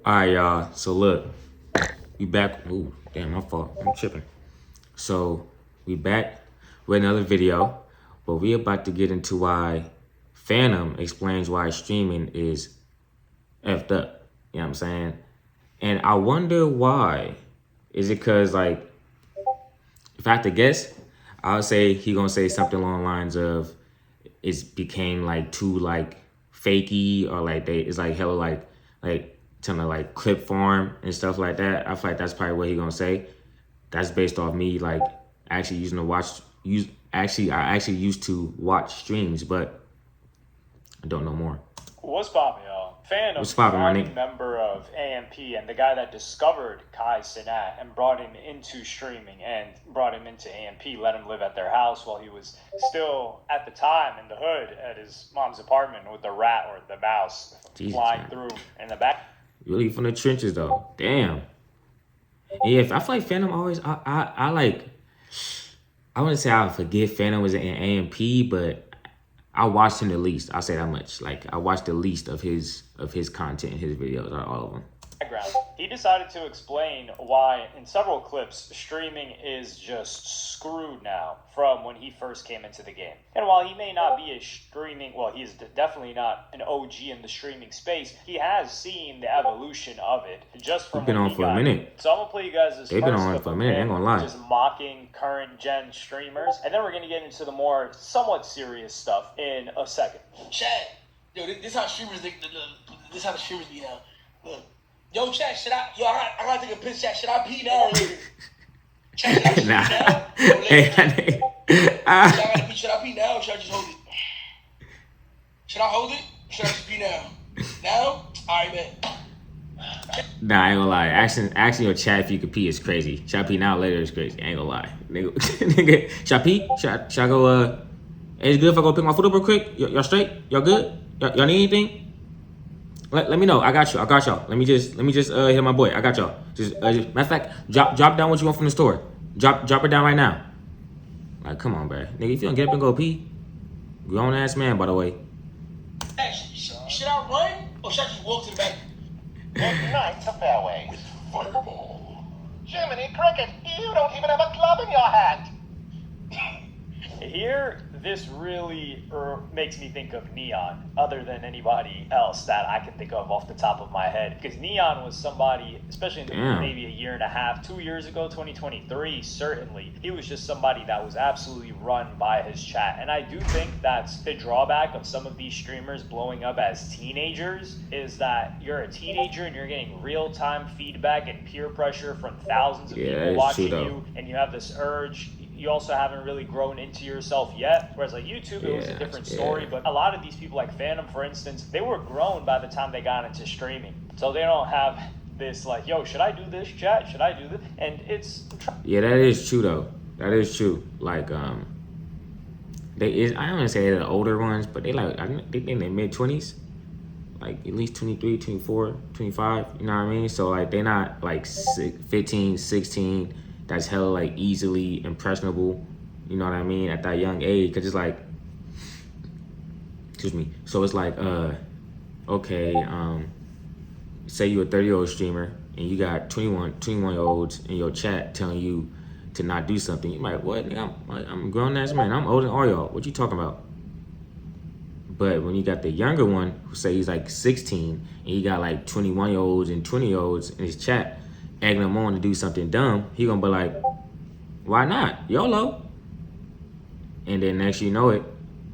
All right, y'all. So look, we back. Ooh, damn, my fault. I'm tripping. So we back with another video, but we about to get into why Fanum explains why streaming is effed up. You know what I'm saying? And I wonder why. Is it because like, if I had to guess, I would say he gonna say something along the lines of it's became like too like fakey or like it's like hella like trying to like clip farm and stuff like that. I feel like that's probably what he gonna say. That's based off me like actually using to watch I actually used to watch streams, but I don't know more. What's poppin', y'all? Fanum, What's poppin', my nigga? founding member of AMP and the guy that discovered Kai Cenat and brought him into streaming and brought him into AMP, let him live at their house while he was still, at the time, in the hood at his mom's apartment with the rat or the mouse flying through in the back. Really from the trenches, though. Damn. Yeah, I feel like Fanum always, I like, I wouldn't say I forget Fanum was in AMP, but I watched him the least. I'll say that much. Like, I watched the least of his content, his videos, all of them. Background. He decided to explain why, in several clips, streaming is just screwed now from when he first came into the game. And while he may not be a streaming, well, he's definitely not an OG in the streaming space, he has seen the evolution of it just from been on for a minute. So I'm gonna play you guys this. They've been on for a minute. Ain't gonna lie. Just mocking current gen streamers, and then we're gonna get into the more somewhat serious stuff in a second. Chat, yo, this how streamers. This how the streamers be now. Look. Yo, chat, I gotta take a piss, chat. Should I pee now or later? Chat, should I pee now or later? Should I pee now or should I just hold it? Should I hold it? Should I just pee now? Now? Alright, man. Nah, I ain't gonna lie. Asking your chat if you could pee is crazy. Should I pee now or later is crazy. I ain't gonna lie. Nigga, should I pee? Should I go, it's good if I go pick my foot up real quick? Y'all straight? Y'all good? Y'all need anything? Let me know. I got y'all. Let me just hit my boy. I got y'all. Matter of fact, drop down what you want from the store. Drop it down right now. Like, come on, bro. Nigga, if you don't get up and go pee, grown ass man, by the way. Hey, should I run or should I just walk to the back? Good night to fairways. Fireball. Jiminy Cricket, you don't even have a club in your hand. Here, this really makes me think of Neon, other than anybody else that I can think of off the top of my head. Because Neon was somebody, especially maybe a year and a half, 2 years ago, 2023, certainly, he was just somebody that was absolutely run by his chat. And I do think that's the drawback of some of these streamers blowing up as teenagers, is that you're a teenager and you're getting real-time feedback and peer pressure from thousands of people watching you, and you have this urge. You also haven't really grown into yourself yet. Whereas like YouTube, it was a different story. But a lot of these people like Fanum, for instance, they were grown by the time they got into streaming. So they don't have this like, yo, should I do this, chat? Should I do this? And it's... Yeah, that is true, though. That is true. Like, I don't want to say they're the older ones, but they in their mid-20s. Like, at least 23, 24, 25, you know what I mean? So, like, they're not, like, 15, 16... that's hella like easily impressionable, you know what I mean, at that young age. Because it's like, excuse me, so it's like, okay, say you're a 30-year-old streamer and you got 21-year-olds in your chat telling you to not do something. You might, what? I'm a grown ass man, I'm older than all y'all, what you talking about? But when you got the younger one who say he's like 16 and he got like 21-year-olds and 20-year-olds in his chat egging him on to do something dumb, he gonna be like, why not? YOLO. And then next you know it,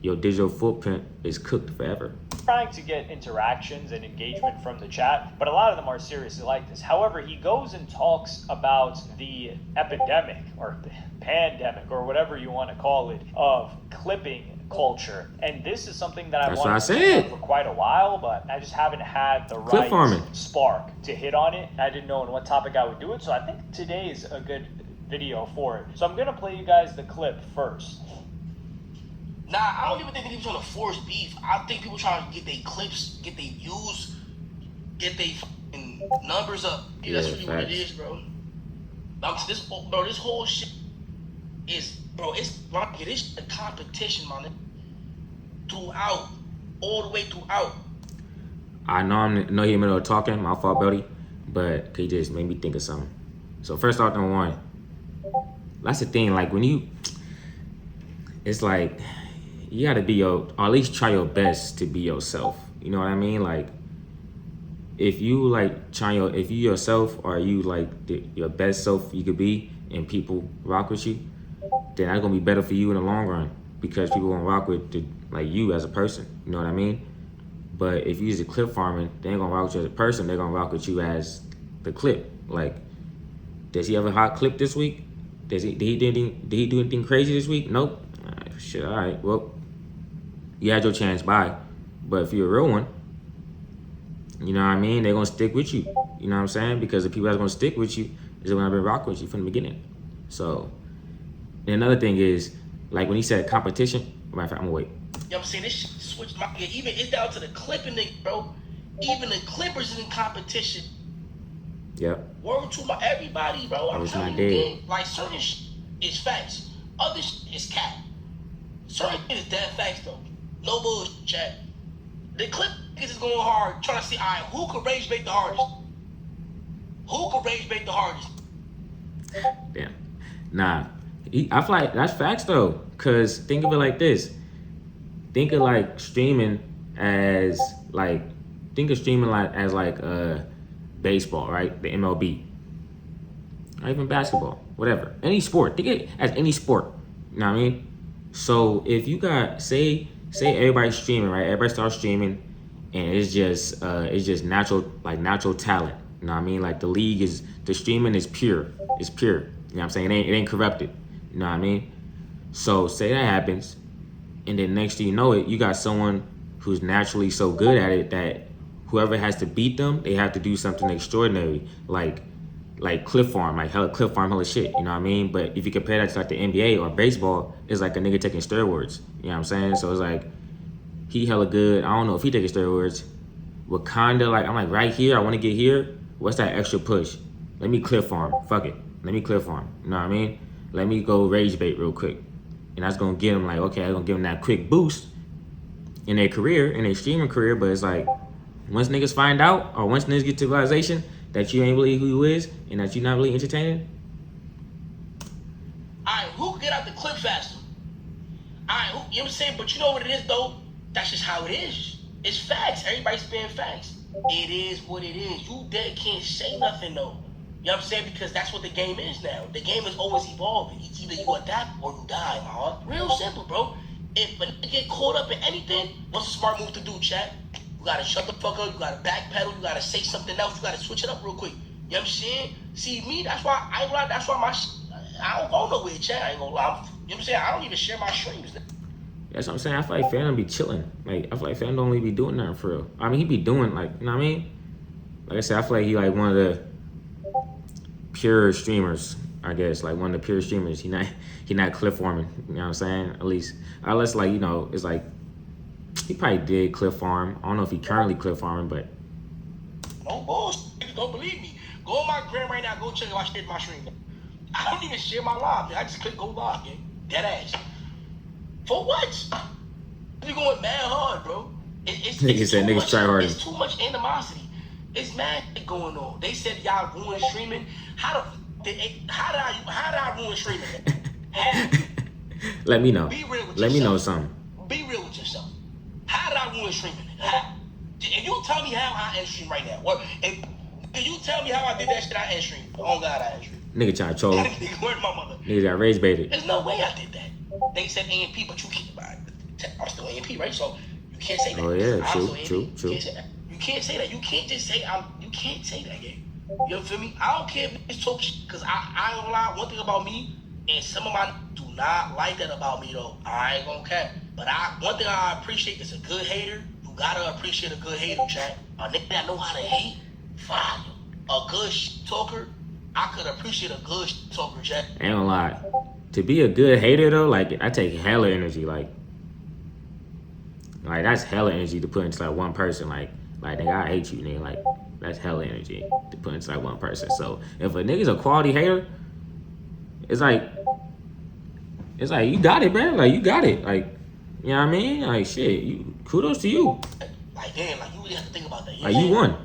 your digital footprint is cooked forever. Trying to get interactions and engagement from the chat, but a lot of them are seriously like this. However, he goes and talks about the epidemic or the pandemic or whatever you want to call it of clipping culture, and this is something that I wanted to do for quite a while, but I just haven't had the right spark to hit on it. I didn't know on what topic I would do it, so I think today is a good video for it. So I'm gonna play you guys the clip first. Nah, I don't even think people trying to force beef. I think people trying to get their clips, get their views, get their numbers up. Yeah, that's really what it is, bro. This whole shit is, bro, it's a competition, man. Throughout, all the way throughout. I know I'm not in the middle of talking, my fault, buddy. but he just made me think of something. So first off, number one, that's the thing. Like when you, it's like you gotta be or at least try your best to be yourself. You know what I mean? Like if you like if you yourself or you like your best self you could be, and people rock with you, then that's gonna be better for you in the long run because people gonna rock with like you as a person. You know what I mean? But if you use a clip farming, they ain't gonna rock with you as a person. They're gonna rock with you as the clip. Like, does he have a hot clip this week? Did he do anything crazy this week? Nope. Shit. All right. Well, you had your chance. Bye. But if you're a real one, you know what I mean? They're gonna stick with you. You know what I'm saying? Because the people that's gonna stick with you is gonna be rocking with you from the beginning. So, and another thing is, like when he said competition. Matter of fact, I'm gonna wait. You know what I'm saying? This shit switched my even it's down to the clipping thing, bro. Even the Clippers is in competition. Yep. Word to my everybody, bro. I'm telling you, gang, like certain shit is facts. Other shit is cap. Certain shit is dead facts though. No bullshit, chat. The Clip niggas is going hard, trying to see, alright, who could rage bait the hardest? Who could rage bait the hardest? Damn. Nah. I feel like that's facts though. Cause think of it like this. Think of like streaming as like baseball, right? The MLB. Not even basketball. Whatever. Any sport. Think of it as any sport. You know what I mean? So if you got say everybody's streaming, right? Everybody starts streaming and it's just natural talent. You know what I mean? Like the streaming is pure. It's pure. You know what I'm saying? It ain't corrupted. You know what I mean? So say that happens, and then next thing you know it, you got someone who's naturally so good at it that whoever has to beat them, they have to do something extraordinary, like cliff farm, like cliff farm, hella shit. You know what I mean? But if you compare that to like the NBA or baseball, it's like a nigga taking steroids. You know what I'm saying? So it's like he hella good. I don't know if he taking steroids. Wakanda, like I'm like right here. I want to get here. What's that extra push? Let me cliff farm. Fuck it. Let me cliff farm. You know what I mean? Let me go rage bait real quick. And that's gonna get them like, okay, I'm gonna give them that quick boost in their career, in their streaming career. But it's like, once niggas find out, or once niggas get to realization that you ain't really who you is, and that you're not really entertaining. Alright, who can get out the clip faster? Alright, you know what I'm saying? But you know what it is though? That's just how it is. It's facts. Everybody's spitting facts. It is what it is. You dead can't say nothing though. You know what I'm saying? Because that's what the game is now. The game is always evolving. It's either you adapt or you die, my heart. Real simple, bro. If a nigga get caught up in anything, what's a smart move to do, chat? You gotta shut the fuck up, you gotta backpedal, you gotta say something else, you gotta switch it up real quick. You know what I'm saying? See, me, that's why I ain't lie, that's why I don't go nowhere, chat. I ain't gonna lie. You know what I'm saying? I don't even share my streams. That's what I'm saying. I feel like Fanum be chilling. Like, I feel like Fanum don't really be doing nothing for real. I mean, he be doing, like, you know what I mean? Like I said, I feel like he like one of the pure streamers, I guess. Like one of the pure streamers. He not cliff farming. You know what I'm saying? At least, unless like, you know, it's like, he probably did cliff farm. I don't know if he currently cliff farming, but. No bullshit. Don't believe me. Go on my gram right now. Go check if I shared my stream. I don't even share my live, man. I just click go live, man. Dead ass. For what? You going mad hard, bro. Niggas try hard. It's too much animosity. It's mad shit going on. They said y'all ruined streaming. How did I ruin streaming? Let me know. Be real with Let yourself. me know something. Be real with yourself. How did I ruin streaming? How? And you tell me how I end stream right now. What? And you tell me how I did that shit. I end stream. Oh God, I end stream. Nigga trying to troll. Where's my mother? Niggas got rage baited. There's no way I did that. They said A&P, but you can't buy it. I'm still A&P, right? So you can't say that. Oh yeah, I'm true. You can't say that. You can't say that. You can't just say you can't say that, gang. You feel me? I don't care if it's talk shit, because I ain't gonna lie. One thing about me, and some of my do not like that about me though. I ain't gonna care. But one thing I appreciate is a good hater. You gotta appreciate a good hater, chat. A nigga that know how to hate, fire. A good shit talker, I could appreciate a good shit talker, chat. Ain't gonna lie. To be a good hater though, like I take hella energy, like that's hella energy to put into like one person, like nigga, I hate you, nigga, like that's hella energy to put into like one person. So if a nigga's a quality hater, it's like you got it, man, like you got it, like you know what I mean, like shit, kudos to you. Like damn, like you really have to think about that. Like you won.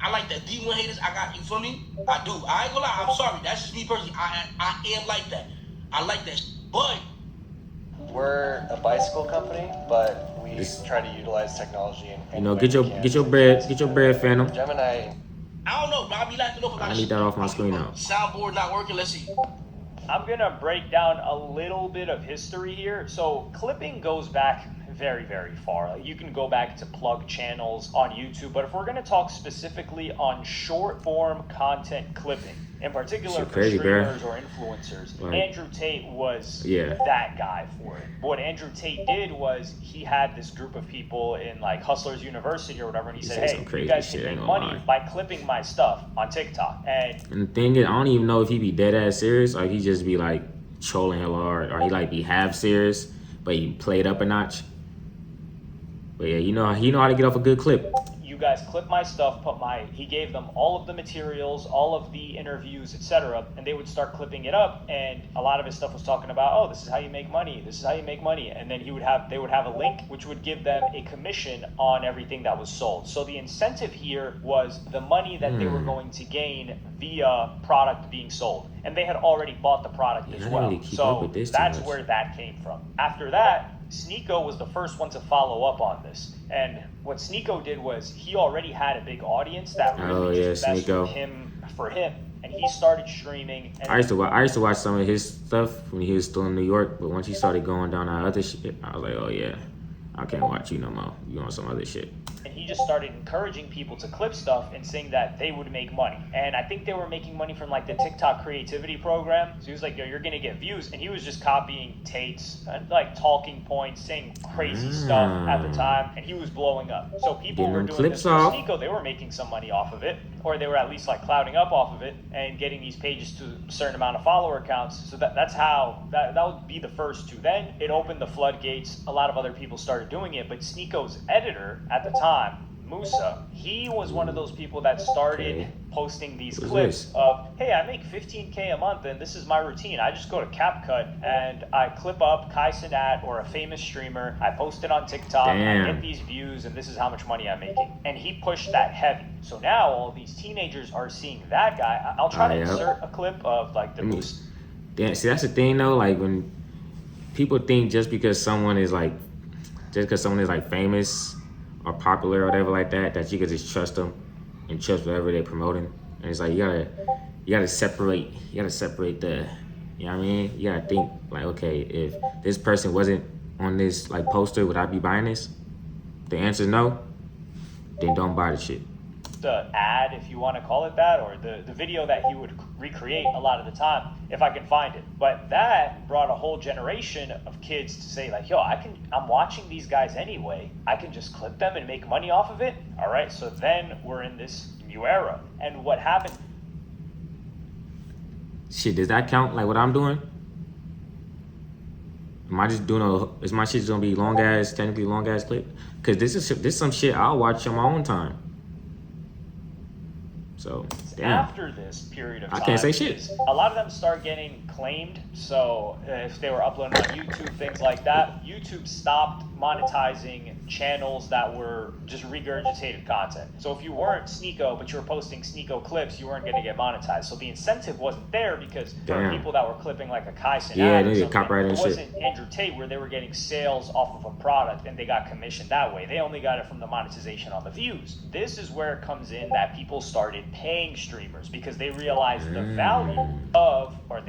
I like that. D1 haters, I got, you feel me? I do. I ain't gonna lie, I'm sorry. That's just me personally. I am like that. I like that. But we're a bicycle company, but we try to utilize technology and you know, get your bread, Fanum. Gemini. I don't know, bro. I be like to know if I need that off my screen now. Soundboard not working. Let's see. I'm gonna break down a little bit of history here. So clipping goes back very, very far. Like, you can go back to plug channels on YouTube, but if we're gonna talk specifically on short form content clipping, in particular for streamers or influencers, like, Andrew Tate was that guy for it. What Andrew Tate did was he had this group of people in like Hustlers University or whatever, and he said, hey, you guys can make money by clipping my stuff on TikTok. And the thing is, I don't even know if he be dead ass serious or he just be like trolling hella hard, or he like be half serious, but he played up a notch. But yeah, you know how to get off a good clip. You guys clip my stuff, he gave them all of the materials, all of the interviews, etc., and they would start clipping it up, and a lot of his stuff was talking about, oh, this is how you make money, this is how you make money, and then they would have a link which would give them a commission on everything that was sold. So the incentive here was the money that they were going to gain via product being sold, and they had already bought the product as well. Really so that's where that came from. After that, Sneako was the first one to follow up on this. And what Sneako did was he already had a big audience that really invested for him. And he started streaming. And I used to watch some of his stuff when he was still in New York, but once he started going down that other shit, I was like, oh yeah, I can't watch you no more. You on some other shit. And he just started encouraging people to clip stuff and saying that they would make money. And I think they were making money from like the TikTok creativity program. So he was like, yo, you're gonna get views. And he was just copying Tate's like talking points, saying crazy stuff at the time, and he was blowing up. So people were doing this with Sneako, they were making some money off of it, or they were at least like clouding up off of it and getting these pages to a certain amount of follower accounts. So that's how that would be the first two. Then it opened the floodgates. A lot of other people started doing it, but Sneako's editor at the time, Musa, he was one of those people that started posting these clips of, hey, I make $15K a month and this is my routine. I just go to CapCut and I clip up Kai Cenat or a famous streamer. I post it on TikTok. I get these views and this is how much money I'm making. And he pushed that heavy. So now all these teenagers are seeing that guy. I'll try to insert a clip of like the Musa. Damn, see, that's the thing though. Like when people think just because someone is like famous or popular or whatever like that, that you can just trust them and trust whatever they're promoting. And it's like you gotta separate the, you know what I mean? You gotta think like, okay, if this person wasn't on this like poster, would I be buying this? The answer is no, then don't buy the shit. The ad, if you want to call it that, or the video that he would recreate a lot of the time, if I can find it. But that brought a whole generation of kids to say like, yo, I'm watching these guys anyway. I can just clip them and make money off of it. All right, so then we're in this new era. And what happened? Shit, does that count like what I'm doing? Am I just doing is my shit gonna be technically long ass clip? Cause this is some shit I'll watch on my own time. So after this period of time, I can't say shit. A lot of them start getting claimed. So if they were uploading on YouTube, things like that, YouTube stopped monetizing channels that were just regurgitated content. So if you weren't Sneako, but you were posting Sneako clips, you weren't going to get monetized. So the incentive wasn't there because for people that were clipping like a Kai Cenat or something, it wasn't Andrew Tate where they were getting sales off of a product and they got commissioned that way. They only got it from the monetization on the views. This is where it comes in that people started paying streamers because they realized the value of, or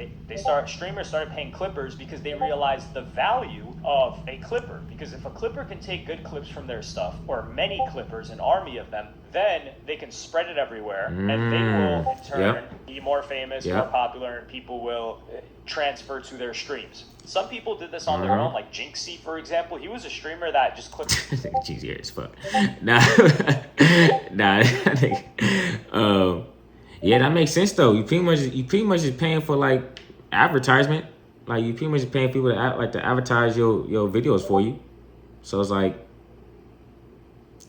streamers started paying clippers because they realized the value of a clipper. Because if a clipper can take good clips from their stuff, or many clippers, an army of them, then they can spread it everywhere, and they will in turn be more famous, more popular, and people will transfer to their streams. Some people did this on their own, like Jinxie, for example. He was a streamer that just clipped. Jinxie as fuck. Yeah, that makes sense though. You pretty much is paying for like advertisement. Like you pretty much paying people to advertise your videos for you. So it's like,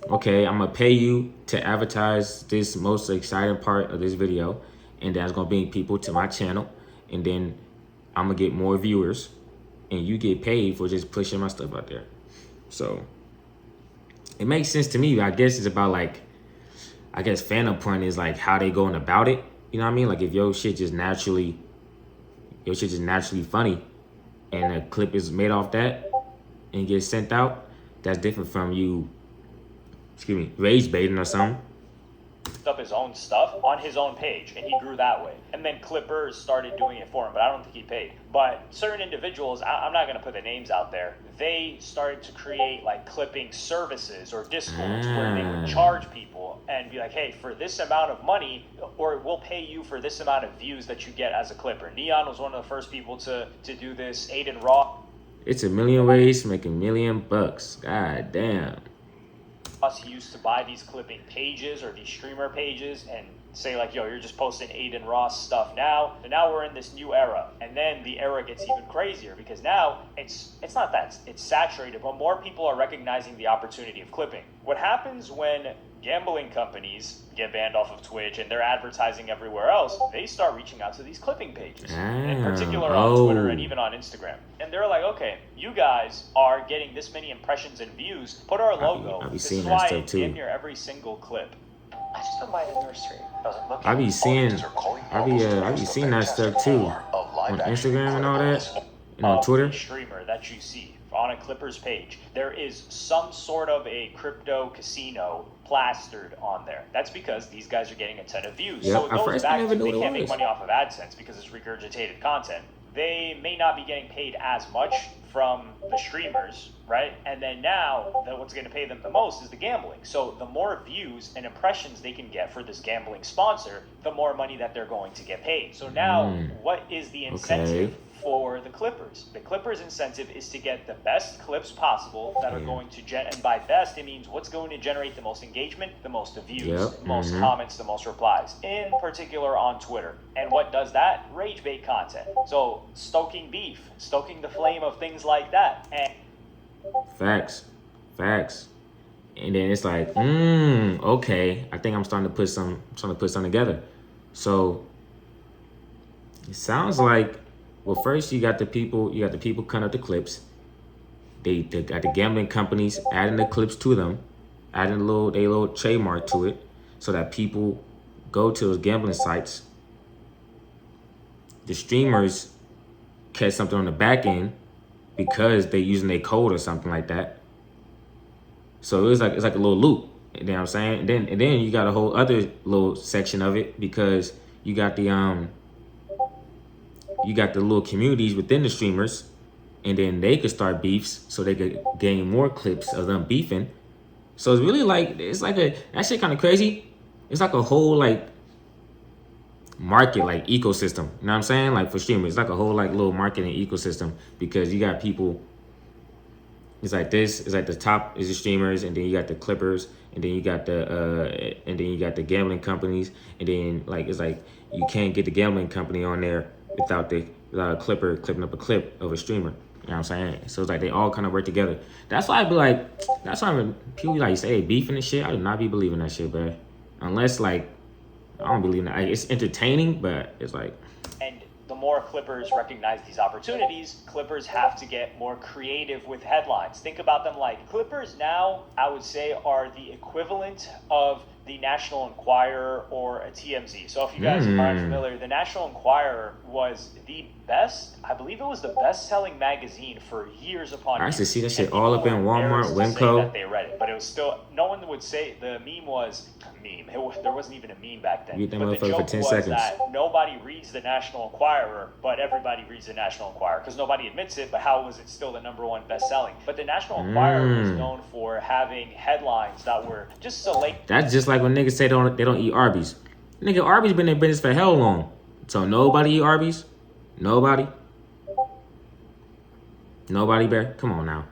okay, I'm gonna pay you to advertise this most exciting part of this video, and that's gonna bring people to my channel, and then I'm gonna get more viewers, and you get paid for just pushing my stuff out there. So it makes sense to me. I guess it's about like I guess Fanum point is like how they going about it. You know what I mean? Like if your shit just naturally funny, and a clip is made off that and gets sent out, that's different from you, rage baiting or something. Up his own stuff on his own page, and he grew that way. And then clippers started doing it for him, but I don't think he paid. But certain individuals, I'm not going to put the names out there, they started to create like clipping services or discords where they would charge people and be like, hey, for this amount of money, or we'll pay you for this amount of views that you get as a clipper. Neon was one of the first people to do this. Aiden Raw. It's a million ways to make $1 million. God damn. He used to buy these clipping pages or these streamer pages and say like, yo, you're just posting Aiden Ross stuff now. And now we're in this new era. And then the era gets even crazier because now it's not that it's saturated, but more people are recognizing the opportunity of clipping. What happens when gambling companies get banned off of Twitch and they're advertising everywhere else, they start reaching out to these clipping pages, in particular on Twitter and even on Instagram. And they're like, okay, you guys are getting this many impressions and views, put our logo. This is why in damn near every single clip. I just don't mind the nursery. I be seeing that stuff too on Instagram and all that, and on Twitter. The streamer that you see on a Clippers page, there is some sort of a crypto casino plastered on there. That's because these guys are getting a ton of views. Yep. So it goes back to they can't was. make money off of AdSense because it's regurgitated content. They may not be getting paid as much from the streamers, right? And then now, what's going to pay them the most is the gambling. So the more views and impressions they can get for this gambling sponsor, the more money that they're going to get paid. So now, what is the incentive for the Clippers? The Clippers' incentive is to get the best clips possible that are going to and by best, it means what's going to generate the most engagement, the most views, the most comments, the most replies, in particular on Twitter. And what does that? Rage bait content. So stoking beef, stoking the flame of things like that. And Facts. And then it's like, okay, I think I'm starting to put something together. So it sounds like, well, first you got the people cutting up the clips. They got the gambling companies adding the clips to them, adding a little trademark to it, so that people go to those gambling sites. The streamers catch something on the back end because they're using their code or something like that. So it's like a little loop. You know what I'm saying? And then you got a whole other little section of it because you got the little communities within the streamers, and then they could start beefs so they could gain more clips of them beefing. So it's really like that shit kind of crazy. It's like a whole like market, like ecosystem. You know what I'm saying? Like for streamers, it's like a whole like little marketing ecosystem because you got people. It's like this. It's like the top is the streamers, and then you got the clippers, and then you got the gambling companies, and then like it's like you can't get the gambling company on there without a clipper clipping up a clip of a streamer. You know what I'm saying? So it's like they all kind of work together. That's why I be like, when people like say beefing and shit, I do not be believing that shit, bro. Unless like I don't believe that. It's entertaining, but it's like. And the more Clippers recognize these opportunities, Clippers have to get more creative with headlines. Think about them like Clippers now, I would say, are the equivalent of the National Enquirer or a TMZ. So if you guys aren't familiar, the National Enquirer was the best, I believe it was the best-selling magazine for years upon years. I used to see that shit all up in Walmart, Winco. That they read it, but it was still, no one would say, the meme was, there wasn't even a meme back then. Read that but the motherfucker joke for 10 was seconds. that nobody reads the National Enquirer, but everybody reads the National Enquirer, because nobody admits it, but how was it still the #1 best-selling? But the National Enquirer was known for having headlines that were just select. That's just like when niggas say they don't eat Arby's. Nigga, Arby's been in business for hell long. So nobody eat Arby's? Nobody, bear. Come on now.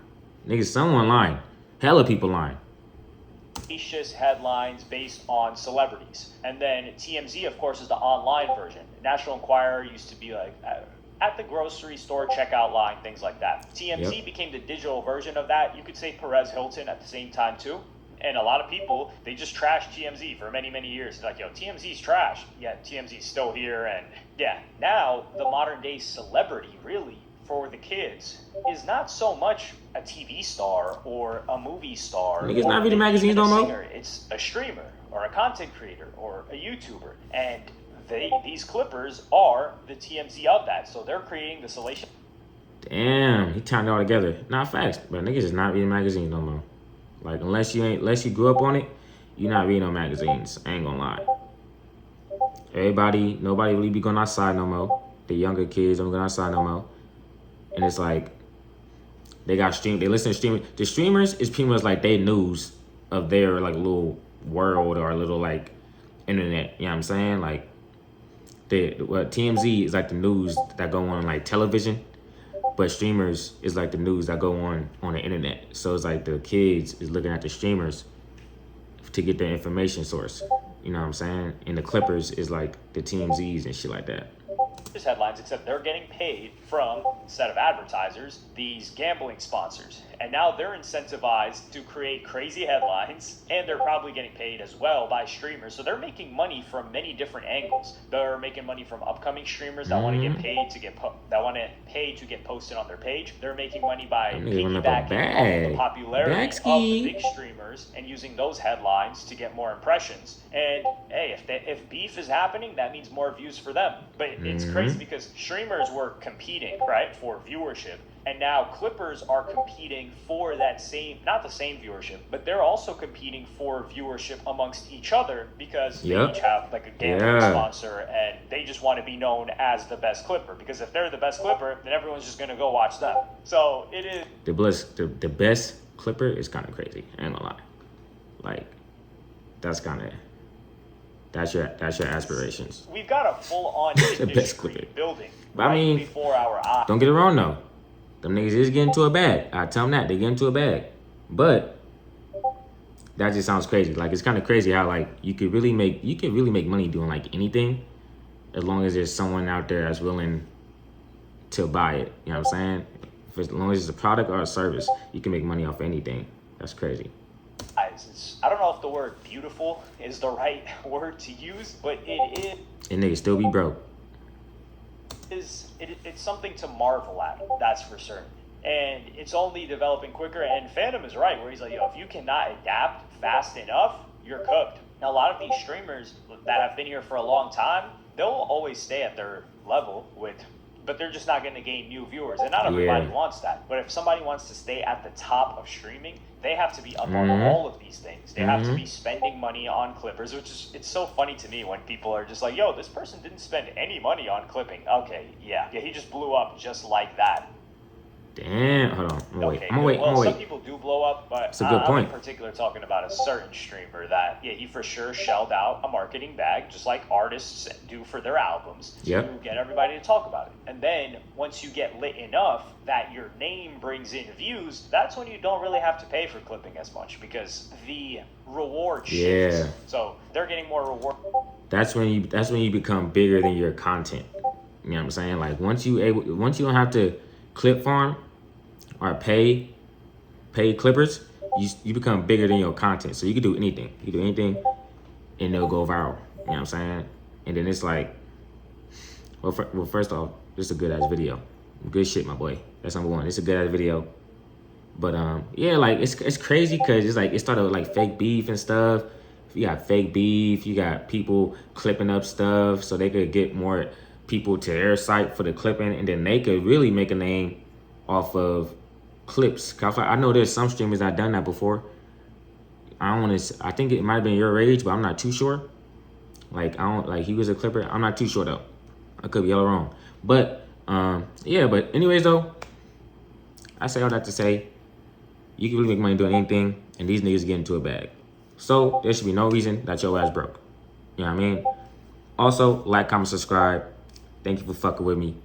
Niggas, someone lying. Hella people lying. Specious headlines based on celebrities. And then TMZ, of course, is the online version. National Enquirer used to be like at the grocery store checkout line, things like that. TMZ became the digital version of that. You could say Perez Hilton at the same time too. And a lot of people, they just trashed TMZ for many, many years. It's like, yo, TMZ's trash. Yeah, TMZ's still here. And yeah, now the modern day celebrity, really, for the kids, is not so much a TV star or a movie star. Niggas not reading magazines no more. It's a streamer or a content creator or a YouTuber, and these clippers are the TMZ of that. So they're creating the salacious. Damn, he tied it all together. Not facts, but niggas is not reading magazines no more. Like unless you grew up on it, you're not reading no magazines. I ain't gonna lie. Nobody really be going outside no more. The younger kids don't go outside no more. And it's like they listen to streaming. The streamers is pretty much like they news of their like little world or little like internet. You know what I'm saying? Like TMZ is like the news that go on like television. But streamers is like the news that go on the internet. So it's like the kids is looking at the streamers to get their information source. You know what I'm saying? And the clippers is like the TMZs and shit like that. Headlines, except they're getting paid from, instead of advertisers, these gambling sponsors. And now they're incentivized to create crazy headlines, and they're probably getting paid as well by streamers. So they're making money from many different angles. They're making money from upcoming streamers that want to get paid to get posted on their page. They're making money by piggybacking off the popularity of the big streamers and using those headlines to get more impressions. And hey, if beef is happening, that means more views for them. But it's crazy because streamers were competing, right, for viewership. And now clippers are competing for that not the same viewership, but they're also competing for viewership amongst each other because they each have like a gambling sponsor and they just want to be known as the best clipper. Because if they're the best clipper, then everyone's just going to go watch them. So it is... The best clipper is kind of crazy. I ain't gonna lie. Like, that's your aspirations. We've got a full-on industry building right before our eyes. Don't get it wrong though. Them niggas is getting to a bag. I tell them that they get into a bag. But that just sounds crazy. Like it's kind of crazy how like you could really make money doing like anything, as long as there's someone out there that's willing to buy it. You know what I'm saying? As long as it's a product or a service, you can make money off anything. That's crazy. I don't know if the word beautiful is the right word to use, but it is. And niggas still be broke. It's something to marvel at, that's for certain. And it's only developing quicker. And Fanum is right, where he's like, if you cannot adapt fast enough, you're cooked. Now, a lot of these streamers that have been here for a long time, they'll always stay at their level but they're just not going to gain new viewers. And not everybody wants that. But if somebody wants to stay at the top of streaming, they have to be up on all of these things. They have to be spending money on clippers, it's so funny to me when people are just like, yo, this person didn't spend any money on clipping. Okay, yeah, he just blew up just like that. Damn, hold on. I'm gonna wait. Some people do blow up, but it's a good point. I'm in particular talking about a certain streamer that, he for sure shelled out a marketing bag, just like artists do for their albums, to get everybody to talk about it. And then once you get lit enough that your name brings in views, that's when you don't really have to pay for clipping as much because the reward shifts. Yeah. So they're getting more reward. That's when you become bigger than your content. You know what I'm saying? Like once you don't have to clip farm or pay clippers, you become bigger than your content. So you can do anything. You can do anything and it'll go viral. You know what I'm saying? And then it's like, well, first off, this is a good ass video. Good shit, my boy. That's number one. It's a good ass video. But yeah, like it's crazy because it's like it started with like fake beef and stuff. You got fake beef, you got people clipping up stuff so they could get more people to their site for the clipping, and then they could really make a name off of clips. Cause I know there's some streamers that done that before. I think it might have been your age, but I'm not too sure. He was a clipper. I'm not too sure though. I could be all wrong. But yeah, but anyways though, I say all that to say, you can really make money doing anything, and these niggas get into a bag. So there should be no reason that your ass broke. You know what I mean? Also, like, comment, subscribe. Thank you for fucking with me.